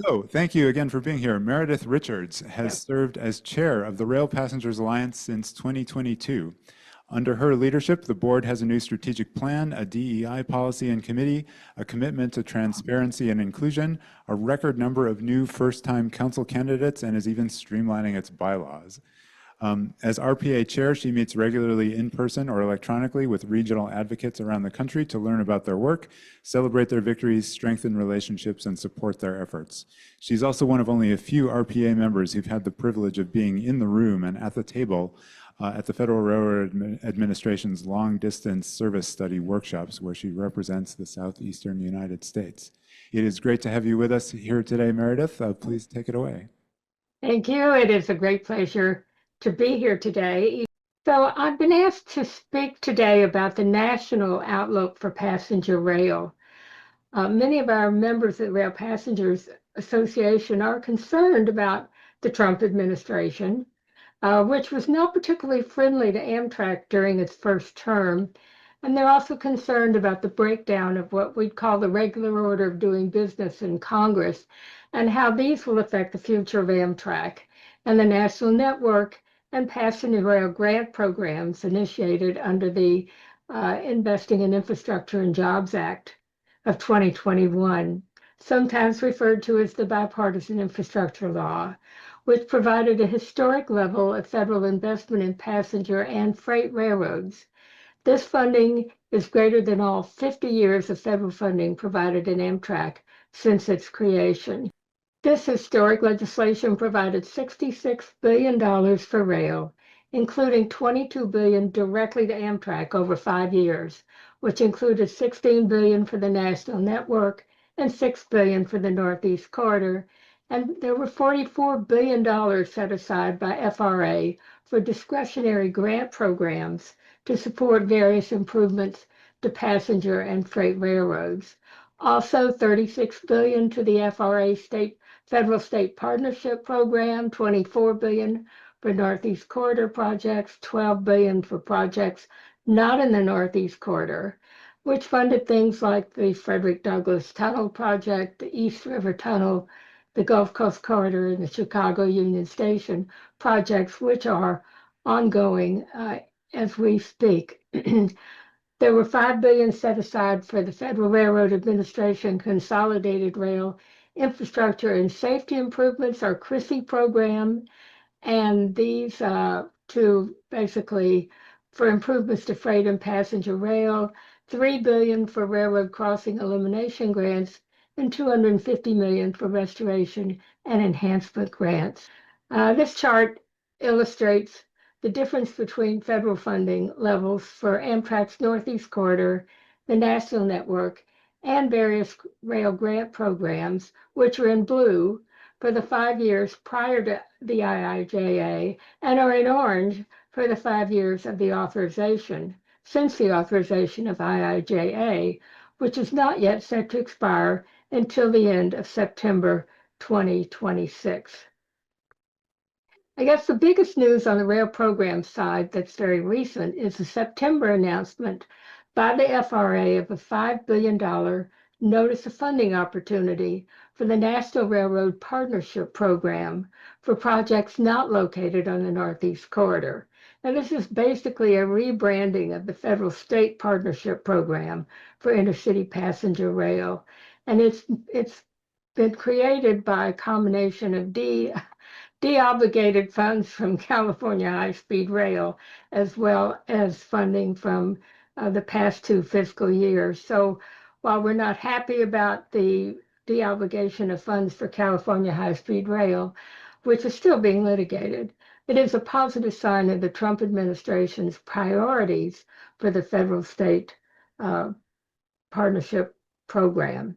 So, thank you again for being here. Meredith Richards has served as chair of the Rail Passengers Alliance since 2022. Under her leadership, the board has a new strategic plan, a DEI policy and committee, a commitment to transparency and inclusion, a record number of new first-time council candidates, and is even streamlining its bylaws. As RPA chair, she meets regularly in person or electronically with regional advocates around the country to learn about their work, celebrate their victories, strengthen relationships, and support their efforts. She's also one of only a few RPA members who've had the privilege of being in the room and at the table at the Federal Railroad Administration's long distance service study workshops, where she represents the southeastern United States. It is great to have you with us here today, Meredith. Please take it away. Thank you. It is a great pleasure to be here today. So I've been asked to speak today about the national outlook for passenger rail. Many of our members of the Rail Passengers Association are concerned about the Trump administration, which was not particularly friendly to Amtrak during its first term. And they're also concerned about the breakdown of what we'd call the regular order of doing business in Congress and how these will affect the future of Amtrak and the national network and passenger rail grant programs initiated under the Investing in Infrastructure and Jobs Act of 2021, sometimes referred to as the Bipartisan Infrastructure Law, which provided a historic level of federal investment in passenger and freight railroads. This funding is greater than all 50 years of federal funding provided in Amtrak since its creation. This historic legislation provided $66 billion for rail, including $22 billion directly to Amtrak over 5 years, which included $16 billion for the national network and $6 billion for the Northeast Corridor. And there were $44 billion set aside by FRA for discretionary grant programs to support various improvements to passenger and freight railroads. Also, $36 billion to the FRA Federal State Partnership Program, $24 billion for Northeast Corridor projects, $12 billion for projects not in the Northeast Corridor, which funded things like the Frederick Douglass Tunnel Project, the East River Tunnel, the Gulf Coast Corridor, and the Chicago Union Station projects, which are ongoing as we speak. There were $5 billion set aside for the Federal Railroad Administration Consolidated Rail Infrastructure and Safety Improvements, our CRISI program, and these to basically for improvements to freight and passenger rail, $3 billion for railroad crossing elimination grants, and $250 million for restoration and enhancement grants. This chart illustrates the difference between federal funding levels for Amtrak's Northeast Corridor, the national network, and various rail grant programs, which are in blue for the 5 years prior to the IIJA and are in orange for the 5 years of the authorization, since the authorization of IIJA, which is not yet set to expire until the end of September 2026. I guess the biggest news on the rail program side that's very recent is the September announcement by the FRA of a $5 billion notice of funding opportunity for the National Railroad Partnership Program for projects not located on the Northeast Corridor. Now, this is basically a rebranding of the Federal State Partnership Program for intercity passenger rail. And it's been created by a combination of deobligated funds from California High-Speed Rail, as well as funding from the past 2 fiscal years. So while we're not happy about the deobligation of funds for California High-Speed Rail, which is still being litigated, it is a positive sign of the Trump administration's priorities for the federal state partnership program.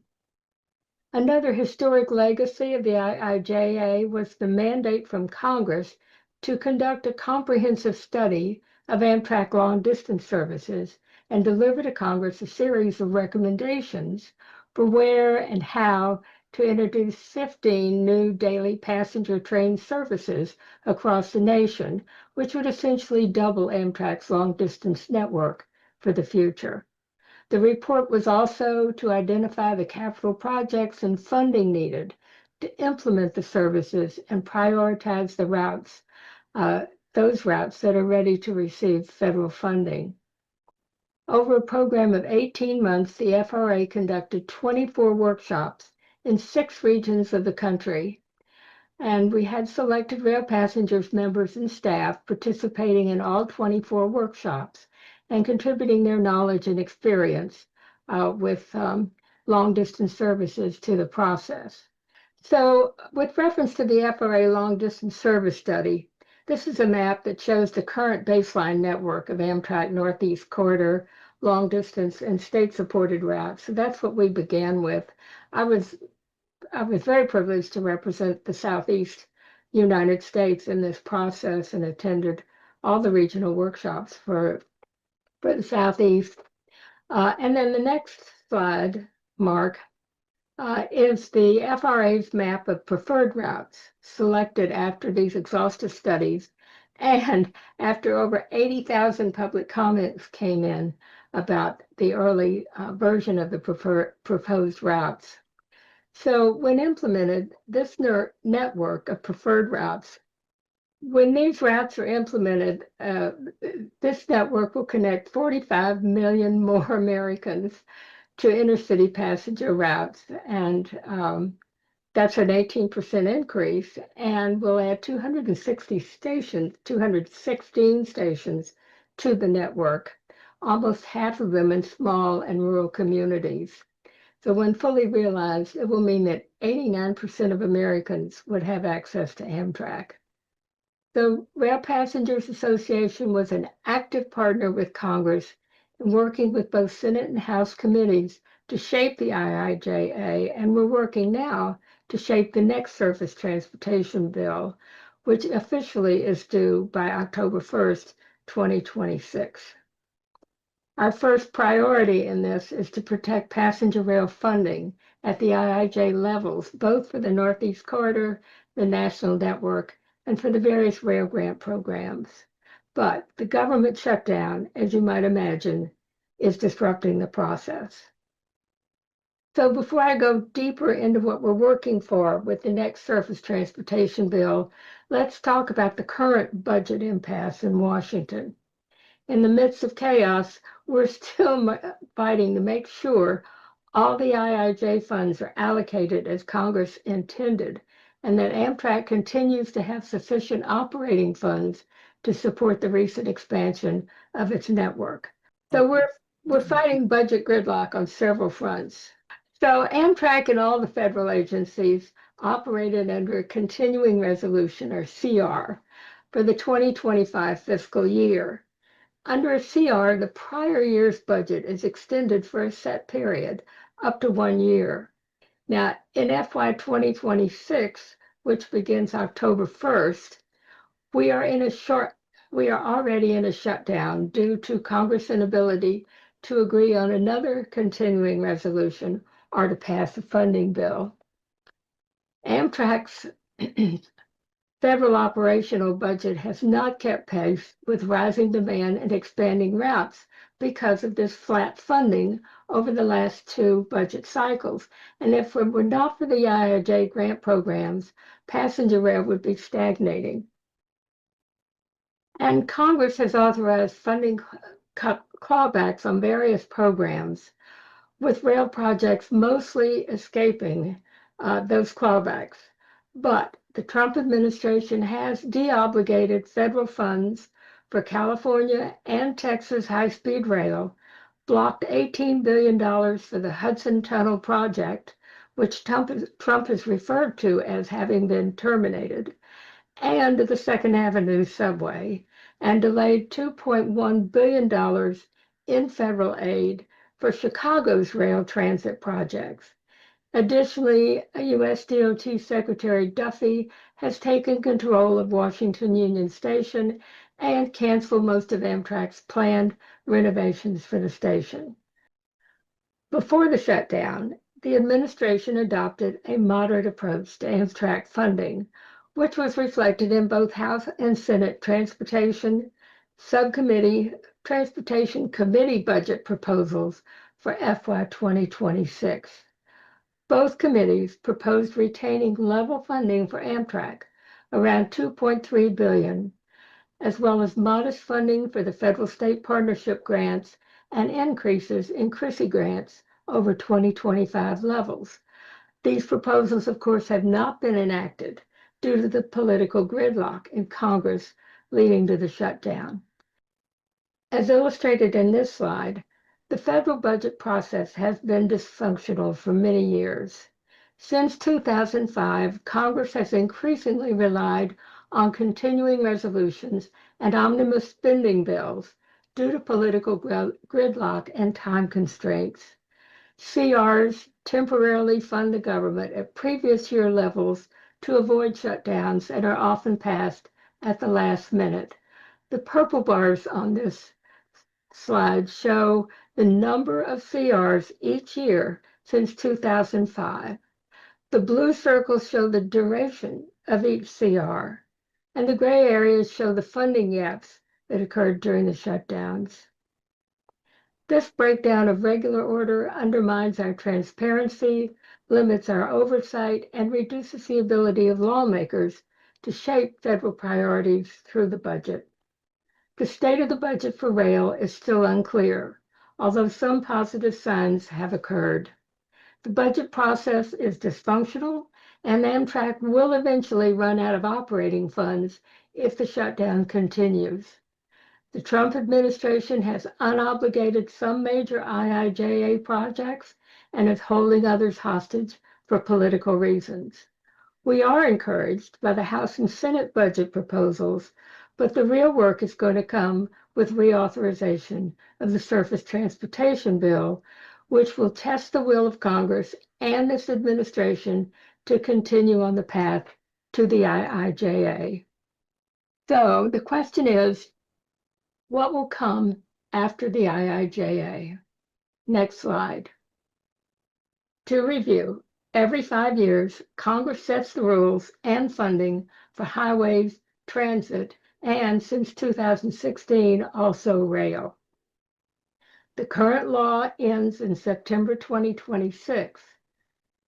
Another historic legacy of the IIJA was the mandate from Congress to conduct a comprehensive study of Amtrak long-distance services and deliver to Congress a series of recommendations for where and how to introduce 15 new daily passenger train services across the nation, which would essentially double Amtrak's long-distance network for the future. The report was also to identify the capital projects and funding needed to implement the services and prioritize the routes, those routes that are ready to receive federal funding. Over a program of 18 months, the FRA conducted 24 workshops in 6 regions of the country, and we had selected rail passengers, members, and staff participating in all 24 workshops and contributing their knowledge and experience with long-distance services to the process. So with reference to the FRA long-distance service study, this is a map that shows the current baseline network of Amtrak Northeast Corridor, long-distance, and state-supported routes. So that's what we began with. I was very privileged to represent the Southeast United States in this process and attended all the regional workshops for the Southeast. And then the next slide, Mark, is the FRA's map of preferred routes selected after these exhaustive studies and after over 80,000 public comments came in about the early version of the proposed routes. So when implemented, this network of preferred routes, when these routes are implemented, this network will connect 45 million more Americans to intercity passenger routes, and that's an 18% increase, and we'll add 216 stations to the network, almost half of them in small and rural communities. So when fully realized, it will mean that 89% of Americans would have access to Amtrak. The Rail Passengers Association was an active partner with Congress in working with both Senate and House committees to shape the IIJA, and we're working now to shape the next surface transportation bill, which officially is due by October 1st, 2026. Our first priority in this is to protect passenger rail funding at the IIJ levels, both for the Northeast Corridor, the national network, and for the various rail grant programs. But the government shutdown, as you might imagine, is disrupting the process. So before I go deeper into what we're working for with the next surface transportation bill, let's talk about the current budget impasse in Washington. In the midst of chaos, we're still fighting to make sure all the IIJ funds are allocated as Congress intended, and that Amtrak continues to have sufficient operating funds to support the recent expansion of its network. So we're fighting budget gridlock on several fronts. So Amtrak and all the federal agencies operated under a continuing resolution, or CR, for the 2025 fiscal year. Under a CR, the prior year's budget is extended for a set period, up to 1 year. Now, in FY 2026, which begins October 1st, we are already in a shutdown due to Congress' inability to agree on another continuing resolution or to pass a funding bill. Amtrak's federal operational budget has not kept pace with rising demand and expanding routes because of this flat funding over the last 2 budget cycles. And if it were not for the IIJ grant programs, passenger rail would be stagnating. And Congress has authorized funding clawbacks on various programs, with rail projects mostly escaping those clawbacks. But the Trump administration has deobligated federal funds for California and Texas high-speed rail, blocked $18 billion for the Hudson Tunnel project, which Trump has referred to as having been terminated, and the Second Avenue subway, and delayed $2.1 billion in federal aid for Chicago's rail transit projects. Additionally, U.S. DOT Secretary Duffy has taken control of Washington Union Station and canceled most of Amtrak's planned renovations for the station. Before the shutdown, the administration adopted a moderate approach to Amtrak funding, which was reflected in both House and Senate Transportation Committee budget proposals for FY 2026. Both committees proposed retaining level funding for Amtrak, around $2.3 billion, as well as modest funding for the federal state partnership grants and increases in CRISI grants over 2025 levels. These proposals, of course, have not been enacted due to the political gridlock in Congress leading to the shutdown. As illustrated in this slide, the federal budget process has been dysfunctional for many years. Since 2005, Congress has increasingly relied on continuing resolutions and omnibus spending bills due to political gridlock and time constraints. CRs temporarily fund the government at previous year levels to avoid shutdowns and are often passed at the last minute. The purple bars on this slide show the number of CRs each year since 2005. The blue circles show the duration of each CR, and the gray areas show the funding gaps that occurred during the shutdowns. This breakdown of regular order undermines our transparency, limits our oversight, and reduces the ability of lawmakers to shape federal priorities through the budget. The state of the budget for rail is still unclear, although some positive signs have occurred. The budget process is dysfunctional, and Amtrak will eventually run out of operating funds if the shutdown continues. The Trump administration has unobligated some major IIJA projects and is holding others hostage for political reasons. We are encouraged by the House and Senate budget proposals, but the real work is going to come with reauthorization of the Surface Transportation Bill, which will test the will of Congress and this administration to continue on the path to the IIJA. So the question is, what will come after the IIJA? Next slide. To review, every 5 years, Congress sets the rules and funding for highways, transit, and since 2016, also rail. The current law ends in September 2026.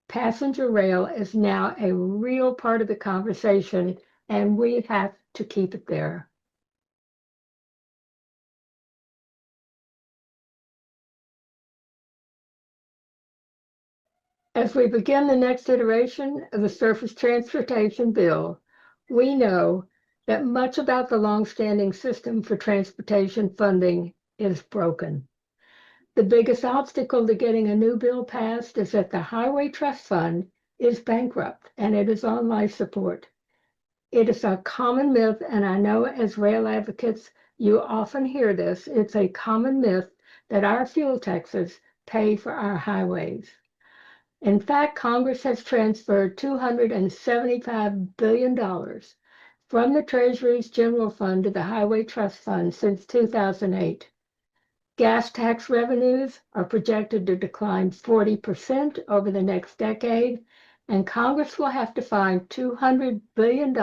Passenger rail is now a real part of the conversation, and we have to keep it there. As we begin the next iteration of the Surface Transportation Bill, we know that much about the longstanding system for transportation funding is broken. The biggest obstacle to getting a new bill passed is that the Highway Trust Fund is bankrupt and it is on life support. It is a common myth, and I know as rail advocates, you often hear this. It's a common myth that our fuel taxes pay for our highways. In fact, Congress has transferred $275 billion from the Treasury's General Fund to the Highway Trust Fund since 2008. Gas tax revenues are projected to decline 40% over the next decade, and Congress will have to find $200 billion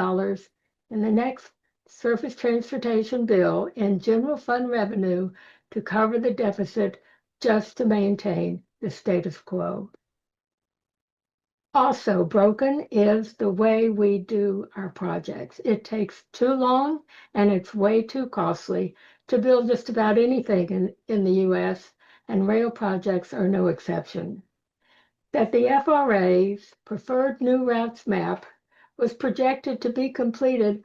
in the next Surface Transportation Bill in general fund revenue to cover the deficit just to maintain the status quo. Also broken is the way we do our projects. It takes too long and it's way too costly to build just about anything in the U.S., and rail projects are no exception. That the FRA's preferred new routes map was projected to be completed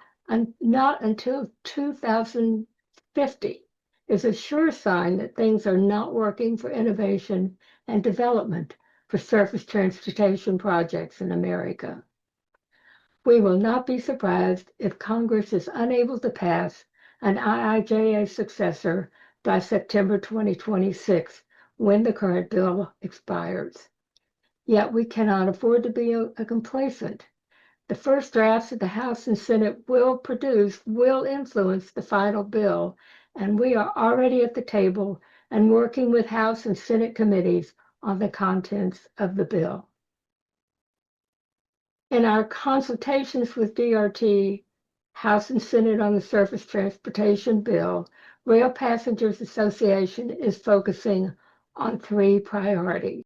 not until 2050 is a sure sign that things are not working for innovation and development for surface transportation projects in America. We will not be surprised if Congress is unable to pass an IIJA successor by September 2026, when the current bill expires. Yet we cannot afford to be complacent. The first drafts of the House and Senate will influence the final bill, and we are already at the table and working with House and Senate committees on the contents of the bill. In our consultations with DRT, House and Senate on the Surface Transportation Bill, Rail Passengers Association is focusing on 3 priorities.